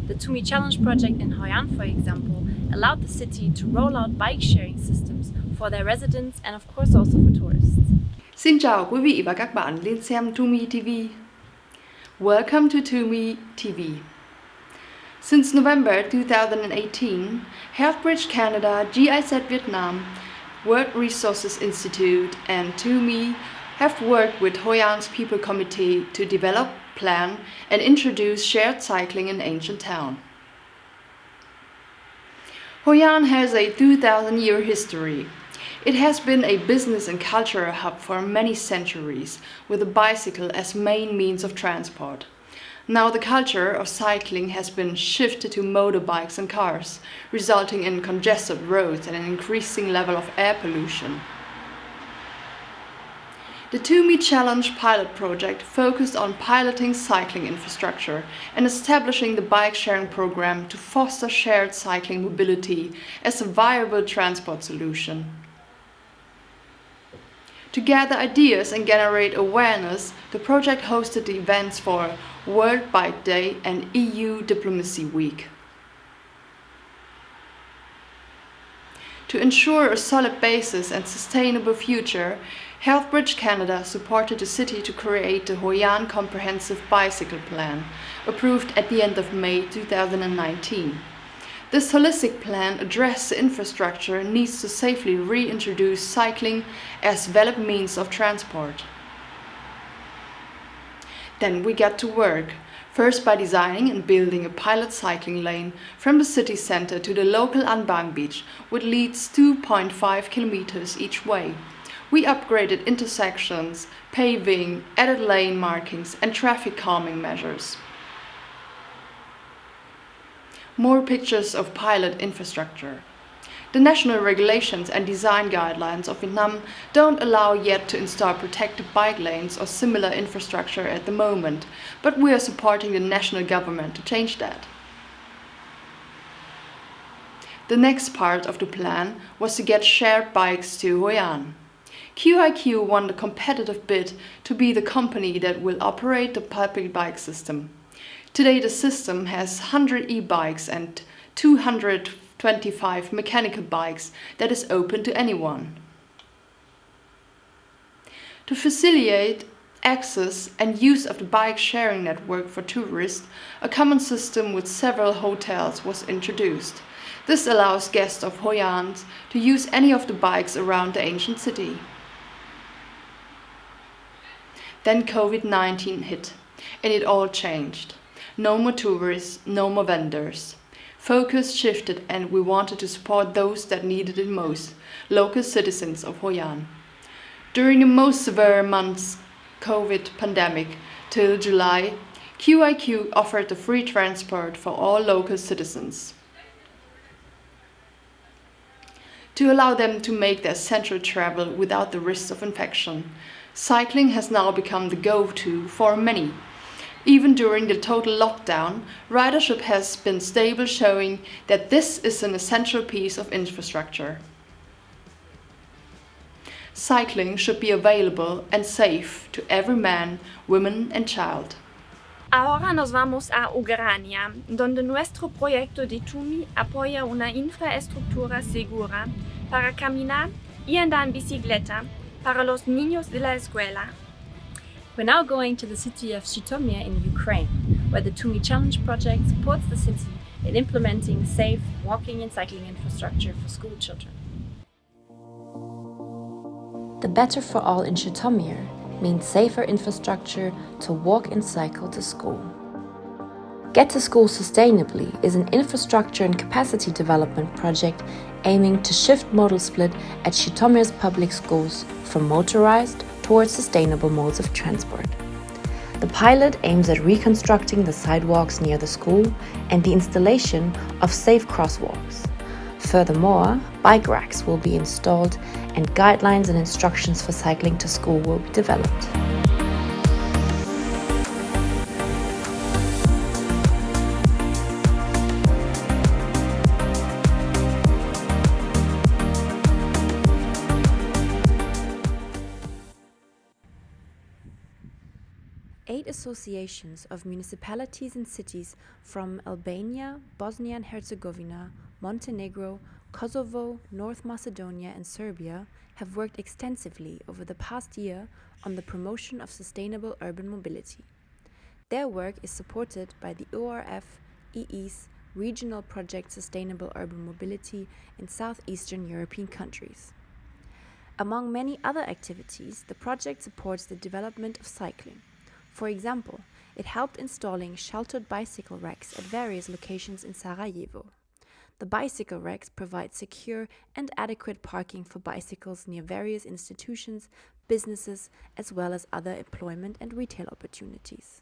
The TUMI Challenge project in Hoi An, for example, allowed the city to roll out bike-sharing systems for their residents and of course also for tourists. Xin chào quý vị và các bạn đến xem TUMI TV. Welcome to TUMI TV. Since November 2018, HealthBridge Canada, GIZ Vietnam, World Resources Institute and TUMI have worked with Hoi An's People Committee to develop, plan and introduce shared cycling in Ancient Town. Hoi An has a 2,000-year history. It has been a business and cultural hub for many centuries, with a bicycle as main means of transport. Now the culture of cycling has been shifted to motorbikes and cars, resulting in congested roads and an increasing level of air pollution. The TUMI Challenge pilot project focused on piloting cycling infrastructure and establishing the bike-sharing program to foster shared cycling mobility as a viable transport solution. To gather ideas and generate awareness, the project hosted the events for World Bike Day and EU Diplomacy Week. To ensure a solid basis and sustainable future, Healthbridge Canada supported the city to create the Hoi An Comprehensive Bicycle Plan, approved at the end of May 2019. This holistic plan addresses the infrastructure needs to safely reintroduce cycling as valid means of transport. Then we got to work, first by designing and building a pilot cycling lane from the city center to the local Anbang beach, which leads 2.5 kilometers each way. We upgraded intersections, paving, added lane markings and traffic calming measures. More pictures of pilot infrastructure. The national regulations and design guidelines of Vietnam don't allow yet to install protected bike lanes or similar infrastructure at the moment, but we are supporting the national government to change that. The next part of the plan was to get shared bikes to Hoi An. QIQ won the competitive bid to be the company that will operate the public bike system. Today the system has 100 e-bikes and 225 mechanical bikes that is open to anyone. To facilitate access and use of the bike sharing network for tourists, a common system with several hotels was introduced. This allows guests of Hoi An to use any of the bikes around the ancient city. Then COVID-19 hit, and it all changed. No more tourists, no more vendors. Focus shifted and we wanted to support those that needed it most, local citizens of Hoi An. During the most severe months COVID pandemic till July, QIQ offered the free transport for all local citizens. To allow them to make their central travel without the risk of infection, cycling has now become the go-to for many. Even during the total lockdown, ridership has been stable, showing that this is an essential piece of infrastructure. Cycling should be available and safe to every man, woman and child. Ahora nos vamos a Ucrania, donde nuestro proyecto de TUMI apoya una infraestructura segura para caminar y andar en bicicleta para los niños de la escuela. We're now going to the city of Zhytomyr in Ukraine, where the TUMI Challenge project supports the city in implementing safe walking and cycling infrastructure for school children. The Better for All in Zhytomyr means safer infrastructure to walk and cycle to school. Get to School Sustainably is an infrastructure and capacity development project aiming to shift modal split at Zhytomyr's public schools from motorized towards sustainable modes of transport. The pilot aims at reconstructing the sidewalks near the school and the installation of safe crosswalks. Furthermore, bike racks will be installed and guidelines and instructions for cycling to school will be developed. Eight associations of municipalities and cities from Albania, Bosnia and Herzegovina, Montenegro, Kosovo, North Macedonia and Serbia have worked extensively over the past year on the promotion of sustainable urban mobility. Their work is supported by the ORF EE's regional project Sustainable Urban Mobility in southeastern European countries. Among many other activities, the project supports the development of cycling. For example, it helped installing sheltered bicycle racks at various locations in Sarajevo. The bicycle racks provide secure and adequate parking for bicycles near various institutions, businesses, as well as other employment and retail opportunities.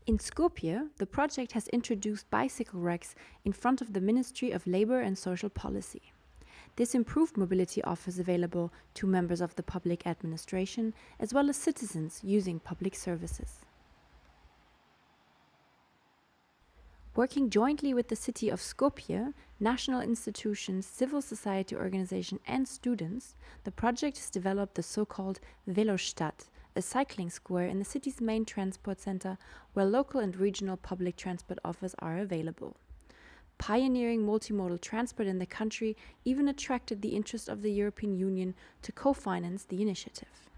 In Skopje, the project has introduced bicycle racks in front of the Ministry of Labour and Social Policy. This improved mobility offers available to members of the public administration as well as citizens using public services. Working jointly with the city of Skopje, national institutions, civil society organization and students, the project has developed the so-called Velostadt, a cycling square in the city's main transport center where local and regional public transport offers are available. Pioneering multimodal transport in the country even attracted the interest of the European Union to co-finance the initiative.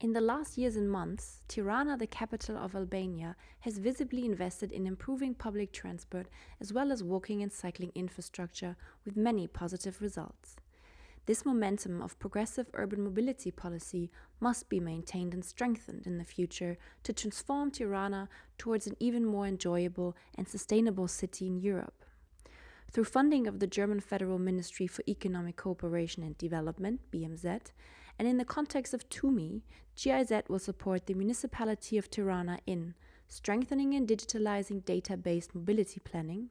In the last years and months, Tirana, the capital of Albania, has visibly invested in improving public transport as well as walking and cycling infrastructure with many positive results. This momentum of progressive urban mobility policy must be maintained and strengthened in the future to transform Tirana towards an even more enjoyable and sustainable city in Europe. Through funding of the German Federal Ministry for Economic Cooperation and Development, BMZ, and in the context of TUMI, GIZ will support the municipality of Tirana in strengthening and digitalizing data-based mobility planning,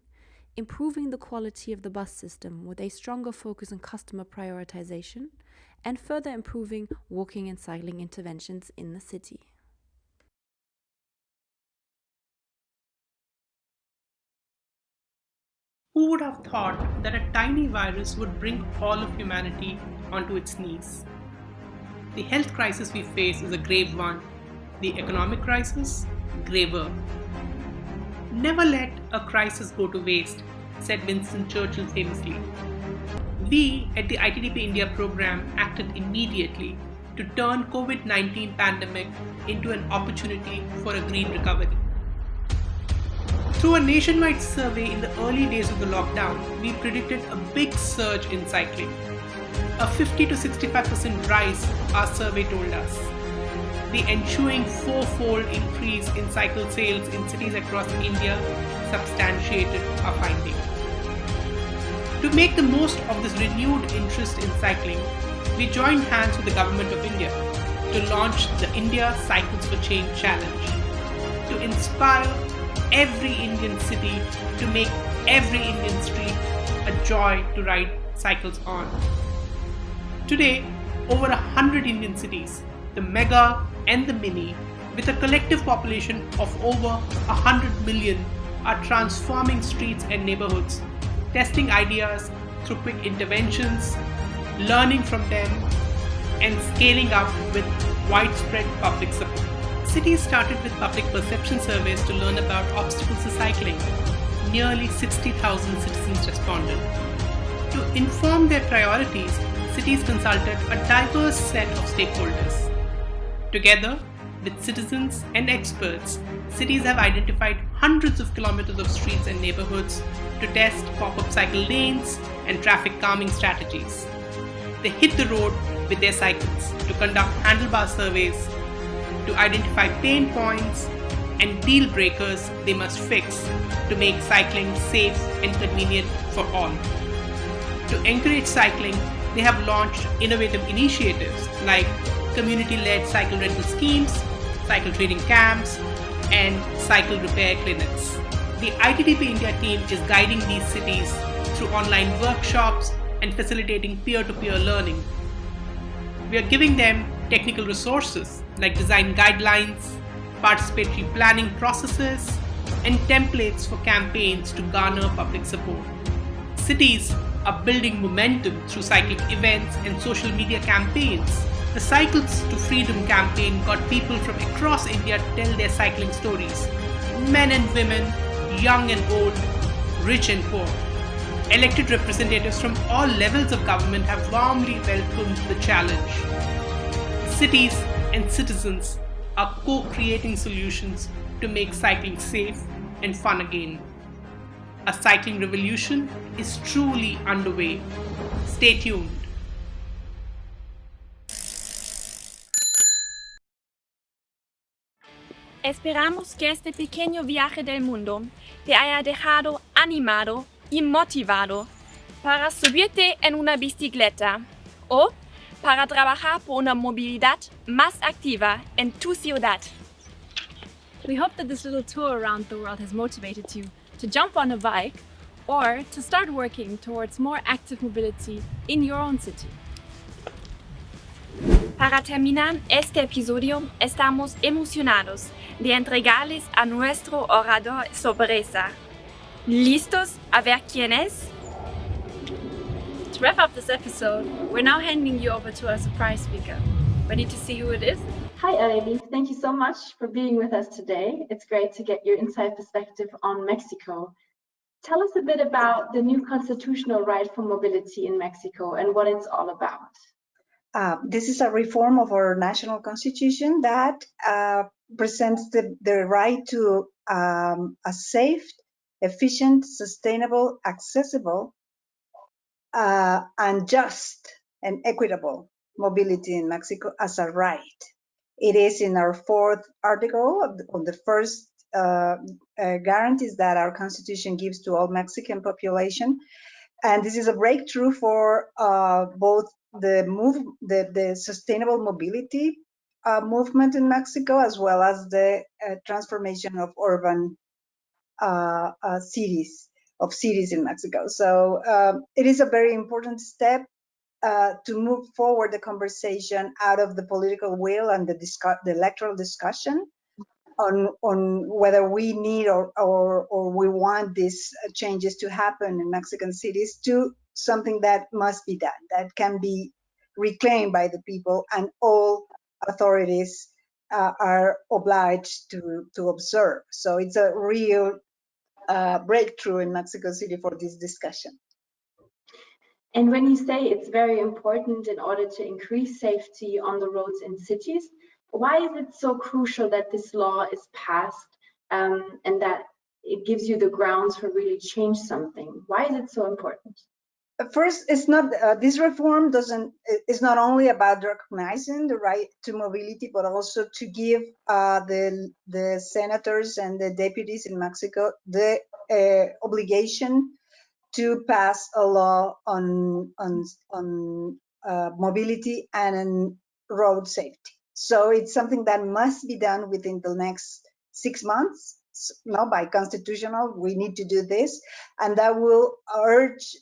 improving the quality of the bus system with a stronger focus on customer prioritization, and further improving walking and cycling interventions in the city. Who would have thought that a tiny virus would bring all of humanity onto its knees? The health crisis we face is a grave one. The economic crisis, graver. Never let a crisis go to waste, said Winston Churchill famously. We at the ITDP India program acted immediately to turn COVID-19 pandemic into an opportunity for a green recovery. Through a nationwide survey in the early days of the lockdown, we predicted a big surge in cycling. A 50 to 65% rise, our survey told us. The ensuing fourfold increase in cycle sales in cities across India substantiated our finding. To make the most of this renewed interest in cycling, we joined hands with the Government of India to launch the India Cycles for Change Challenge, to inspire every Indian city to make every Indian street a joy to ride cycles on. Today, over 100 Indian cities, the mega and the mini, with a collective population of over 100 million, are transforming streets and neighborhoods, testing ideas through quick interventions, learning from them, and scaling up with widespread public support. Cities started with public perception surveys to learn about obstacles to cycling. Nearly 60,000 citizens responded. To inform their priorities, cities consulted a diverse set of stakeholders. Together with citizens and experts, cities have identified hundreds of kilometers of streets and neighborhoods to test pop-up cycle lanes and traffic calming strategies. They hit the road with their cycles to conduct handlebar surveys, to identify pain points and deal breakers they must fix to make cycling safe and convenient for all. To encourage cycling, they have launched innovative initiatives like community-led cycle rental schemes, cycle training camps, and cycle repair clinics. The ITDP India team is guiding these cities through online workshops and facilitating peer-to-peer learning. We are giving them technical resources like design guidelines, participatory planning processes, and templates for campaigns to garner public support. Cities are building momentum through cycling events and social media campaigns. The Cycles to Freedom campaign got people from across India to tell their cycling stories. Men and women, young and old, rich and poor. Elected representatives from all levels of government have warmly welcomed the challenge. Cities and citizens are co-creating solutions to make cycling safe and fun again. A cycling revolution is truly underway. Stay tuned. Esperamos que este pequeño viaje del mundo te haya dejado animado y motivado para subirte en una bicicleta o para trabajar por una movilidad más activa en tu ciudad. We hope that this little tour around the world has motivated you to jump on a bike or to start working towards more active mobility in your own city. Para terminar este episodio, estamos emocionados de entregarles a nuestro orador sorpresa. ¿Listos a ver quién es? To wrap up this episode, we're now handing you over to our surprise speaker. Ready to see who it is? Hi, Areli. Thank you so much for being with us today. It's great to get your inside perspective on Mexico. Tell us a bit about the new constitutional right for mobility in Mexico and what it's all about. This is a reform of our national constitution that presents the right to a safe, efficient, sustainable, accessible, and just and equitable mobility in Mexico as a right. It is in our 4th article of the first guarantees that our constitution gives to all Mexican population. And this is a breakthrough for both the sustainable mobility movement in Mexico, as well as the transformation of urban cities in Mexico. So it is a very important step to move forward the conversation out of the political will and the electoral discussion on whether we need or we want these changes to happen in Mexican cities to something that must be done, that can be reclaimed by the people, and all authorities are obliged to observe. So it's a real breakthrough in Mexico City for this discussion. And when you say it's very important in order to increase safety on the roads in cities, why is it so crucial that this law is passed and that it gives you the grounds for really change something? Why is it so important? First, it's not this reform is not only about recognizing the right to mobility, but also to give the senators and the deputies in Mexico the obligation to pass a law on mobility and road safety. So it's something that must be done within the next 6 months. No, by constitutional, we need to do this, and that will urge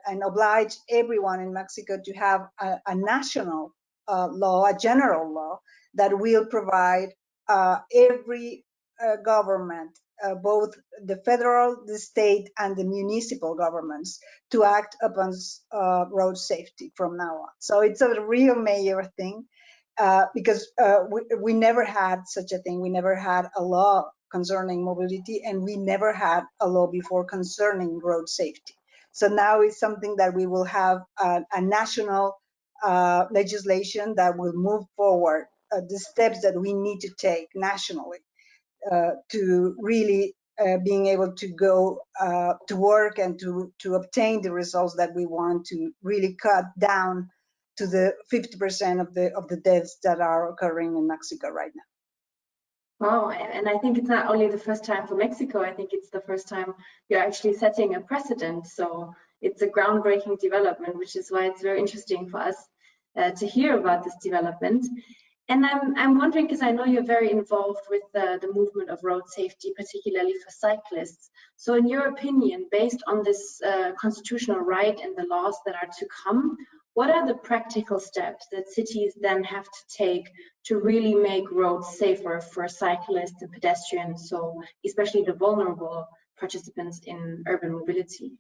and oblige everyone in Mexico to have a national law, a general law that will provide every government, both the federal, the state, and the municipal governments, to act upon road safety from now on. So it's a real major thing because we never had such a thing. We never had a law concerning mobility, and we never had a law before concerning road safety. So now it's something that we will have a national legislation that will move forward the steps that we need to take nationally to really being able to go to work and to obtain the results that we want, to really cut down to the 50% of the deaths that are occurring in Mexico right now. Wow, and I think it's not only the first time for Mexico, I think it's the first time you're actually setting a precedent. So it's a groundbreaking development, which is why it's very interesting for us to hear about this development. And I'm wondering, because I know you're very involved with the movement of road safety, particularly for cyclists. So in your opinion, based on this constitutional right and the laws that are to come, what are the practical steps that cities then have to take to really make roads safer for cyclists and pedestrians, so especially the vulnerable participants in urban mobility?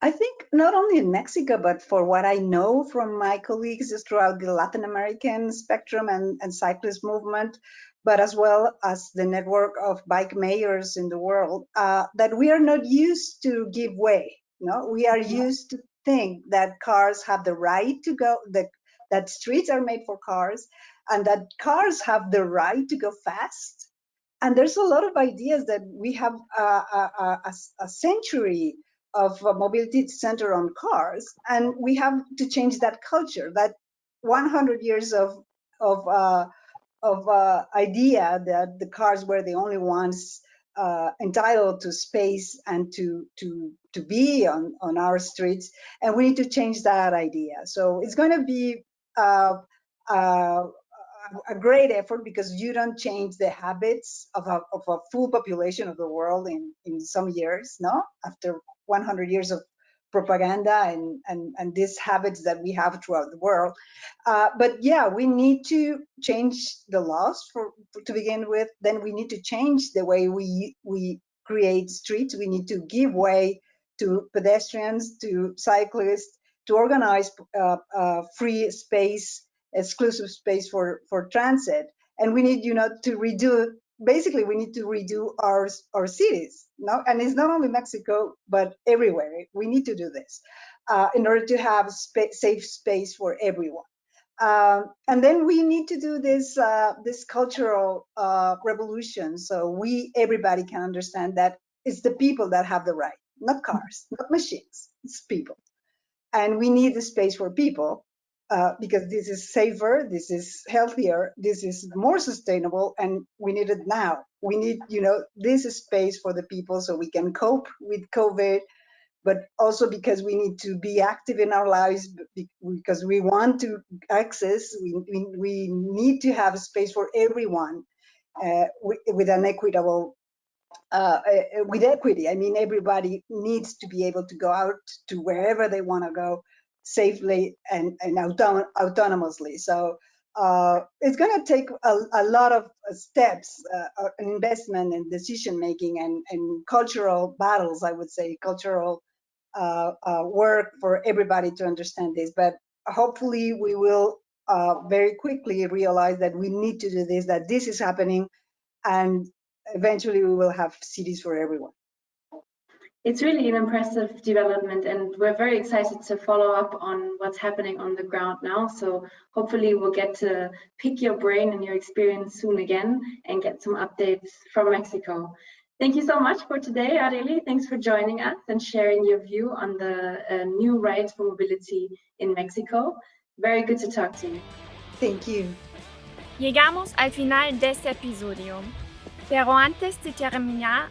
I think not only in Mexico, but for what I know from my colleagues throughout the Latin American spectrum and cyclist movement, but as well as the network of bike mayors in the world, that we are not used to give way. No, we are used to think that cars have the right to go, that streets are made for cars, and that cars have the right to go fast. And there's a lot of ideas that we have a century of mobility centered on cars, and we have to change that culture. That 100 years of idea that the cars were the only ones entitled to space and to be on our streets, and we need to change that idea. So it's going to be a great effort, because you don't change the habits of a full population of the world in some years, no? After 100 years of propaganda and these habits that we have throughout the world. But yeah, we need to change the laws to begin with. Then we need to change the way we create streets. We need to give way to pedestrians, to cyclists, to organize free space, exclusive space for transit. And we need, to redo. Basically, we need to redo our cities. No, and it's not only Mexico, but everywhere. We need to do this in order to have safe space for everyone. And then we need to do this cultural revolution, so everybody can understand that it's the people that have the right, not cars, not machines. It's people, and we need the space for people. Because this is safer, this is healthier, this is more sustainable, and we need it now. We need, this space for the people so we can cope with COVID, but also because we need to be active in our lives, because we want to access, we need to have a space for everyone with an equitable, with equity. I mean, everybody needs to be able to go out to wherever they want to go safely and autonomously. So it's going to take a lot of steps, investment and decision making and cultural battles, I would say, cultural work for everybody to understand this. But hopefully we will very quickly realize that we need to do this, that this is happening, and eventually we will have cities for everyone. It's really an impressive development, and we're very excited to follow up on what's happening on the ground now. So hopefully we'll get to pick your brain and your experience soon again and get some updates from Mexico. Thank you so much for today, Areli. Thanks for joining us and sharing your view on the new rights for mobility in Mexico. Very good to talk to you. Thank you. Llegamos al final de este episodio, pero antes de terminar,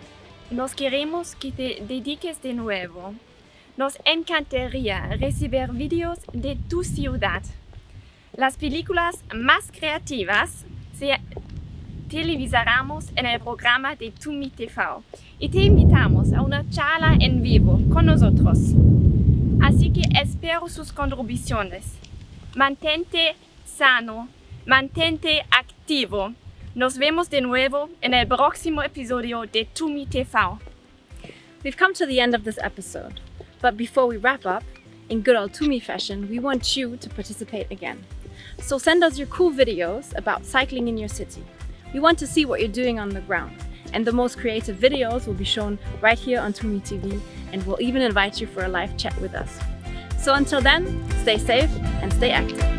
nos queremos que te dediques de nuevo. Nos encantaría recibir vídeos de tu ciudad. Las películas más creativas se televisaremos en el programa de TUMI TV y te invitamos a una charla en vivo con nosotros. Así que espero sus contribuciones. Mantente sano, mantente activo. Nos vemos de nuevo en el próximo episodio de TUMI TV. We've come to the end of this episode, but before we wrap up, in good old TUMI fashion, we want you to participate again. So send us your cool videos about cycling in your city. We want to see what you're doing on the ground, and the most creative videos will be shown right here on TUMI TV, and we'll even invite you for a live chat with us. So until then, stay safe and stay active.